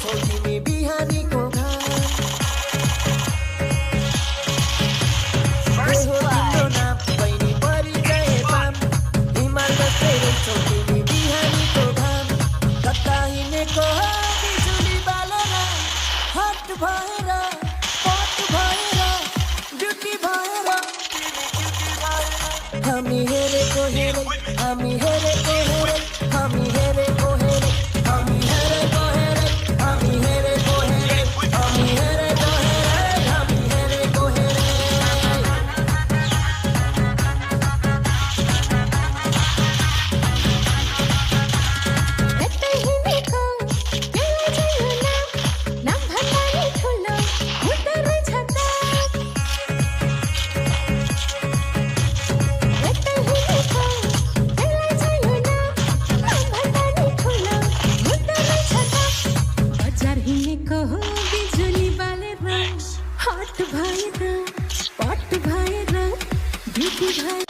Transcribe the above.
छोटी में बिहारी को घाम First हो blood. तिम्रो नाम बहिनी परिचय पाम हिमालय तेरो छोटी में बिहारी को घाम कता हिँडेको हो बिजुली बालेर हट भएर पट भएर ड्युटी भएर हामी हेरेको हेरे हामी हेरेको हेरे हामी हेरेको हेरे हामी हेरेको हेरे हामी हेरेको हेरे हामी हेरेको हेरे हामी हेरेको हेरे कतै हिँडेको त्यसलाई चाहियो नाम भन्दा नि ठुलो हुँदो रहेछ त कतै हिँडेको त्यसलाई चाहियो नाम भन्दा नि ठुलो हुँदो रहेछ त बजार हिँडेको हो बिजुली बालेर हट भएर पट भएर ड्युटी भएर